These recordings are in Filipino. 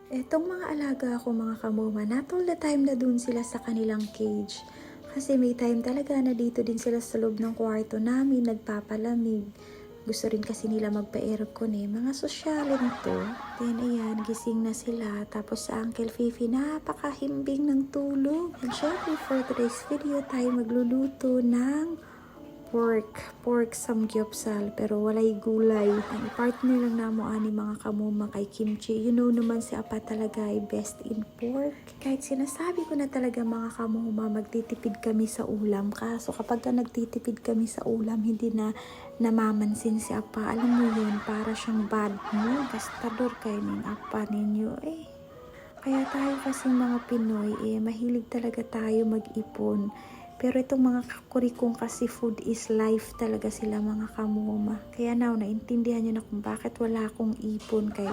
Etong mga alaga ko mga kamuma, not all the time na dun sila sa kanilang cage. Kasi may time talaga na dito din sila sa loob ng kwarto namin, nagpapalamig. Gusto rin kasi nila magpa-aircon mga sosyalin to. Then ayan, gising na sila. Tapos sa Uncle Fifi, napakahimbing ng tulog. And syempre for today's video tayo magluluto ng pork samgyupsal pero walay gulay. Ang partner lang namo ani mga kamuma kay kimchi. You know naman si Apa talaga ay best in pork. Kahit sinasabi ko na talaga mga kamuma magtitipid kami sa ulam. Kaso kapag nagtitipid kami sa ulam hindi na namamansin si Apa. Alam mo yun, para siyang bad mood. Gastador kayo ng Apa ninyo Kaya tayo kasi mga Pinoy mahilig talaga tayo mag-ipon. Pero itong mga kakurikong kasi food is life talaga sila mga kamuma. Kaya now, naintindihan nyo na kung bakit wala akong ipon kay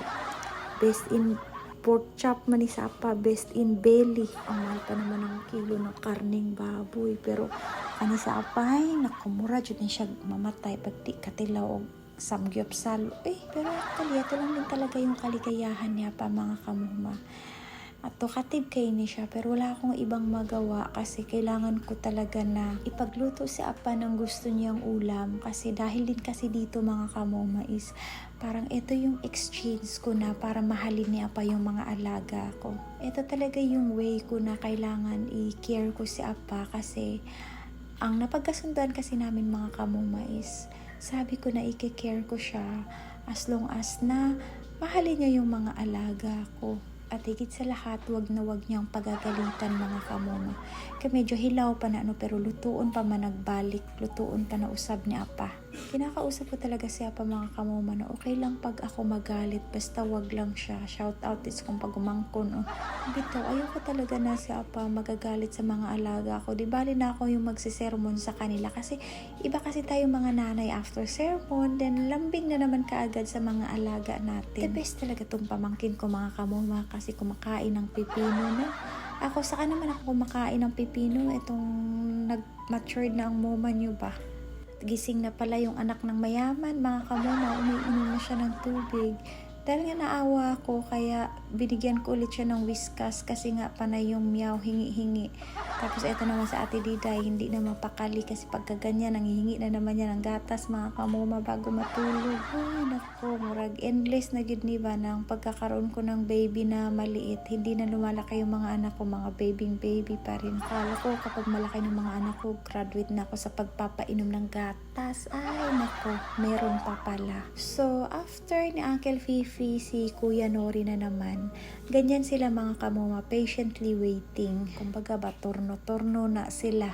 best in pork chop man isa pa, best in belly. Ang mahal pa naman ang kilo ng karning baboy. Pero ani sa apay, nakumura dyan siya mamatay pati katilaw o samgyupsal. Pero actually, ito lang din talaga yung kaligayahan niya pa mga kamuma. At katib kayo ni siya pero wala akong ibang magawa kasi kailangan ko talaga na ipagluto si Apa ng gusto niyang ulam kasi dahil din kasi dito mga kamoma is parang ito yung exchange ko na para mahalin ni Apa yung mga alaga ko. Ito talaga yung way ko na kailangan i-care ko si Apa kasi ang napagkasunduan kasi namin mga kamoma is sabi ko na i-care ko siya as long as na mahalin niya yung mga alaga ko. At higit sa lahat, wag niyang pagagalitan mga kamuma. Kaya medyo hilaw pa na pero lutuon pa man nagbalik, lutuon pa na usab ni Apa. Kinakausap ko talaga si Apa mga kamuma na okay lang pag ako magalit, basta wag lang siya. Shout out is kung pag umangkon. Bitaw, ayoko talaga na si Apa magagalit sa mga alaga ko. Di bali na ako yung magsisermon sa kanila kasi iba kasi tayo mga nanay after sermon, then lambing na naman kaagad sa mga alaga natin. The best talaga tong pamangkin ko mga kamuma kasi kumakain ng pipino Ako saka naman ako kumakain ng pipino itong nag-matured na ang moma nyo ba. Gising na pala yung anak ng mayaman mga kamuma, umiinom na siya ng tubig. Dahil nga naawa ako kaya binigyan ko ulit siya ng whiskas kasi nga panay yung meow hingi-hingi. Tapos eto naman sa Ate Diday hindi na mapakali kasi pagkaganyan nanghihingi na naman niya ng gatas mga kamuma bago matulog. Uy nako, murag endless na gid ni ba ng pagkakaroon ko ng baby na maliit. Hindi na lumalaki yung mga anak ko, mga baby pa rin. Akala ko kapag malaki ng mga anak ko, graduate na ako sa pagpapainom ng gatas. Ay nako, meron pa pala. So after ni Uncle Fifi, si Kuya Nori na naman. Ganyan sila mga kamuma, patiently waiting. Kumbaga ba, turno-turno na sila.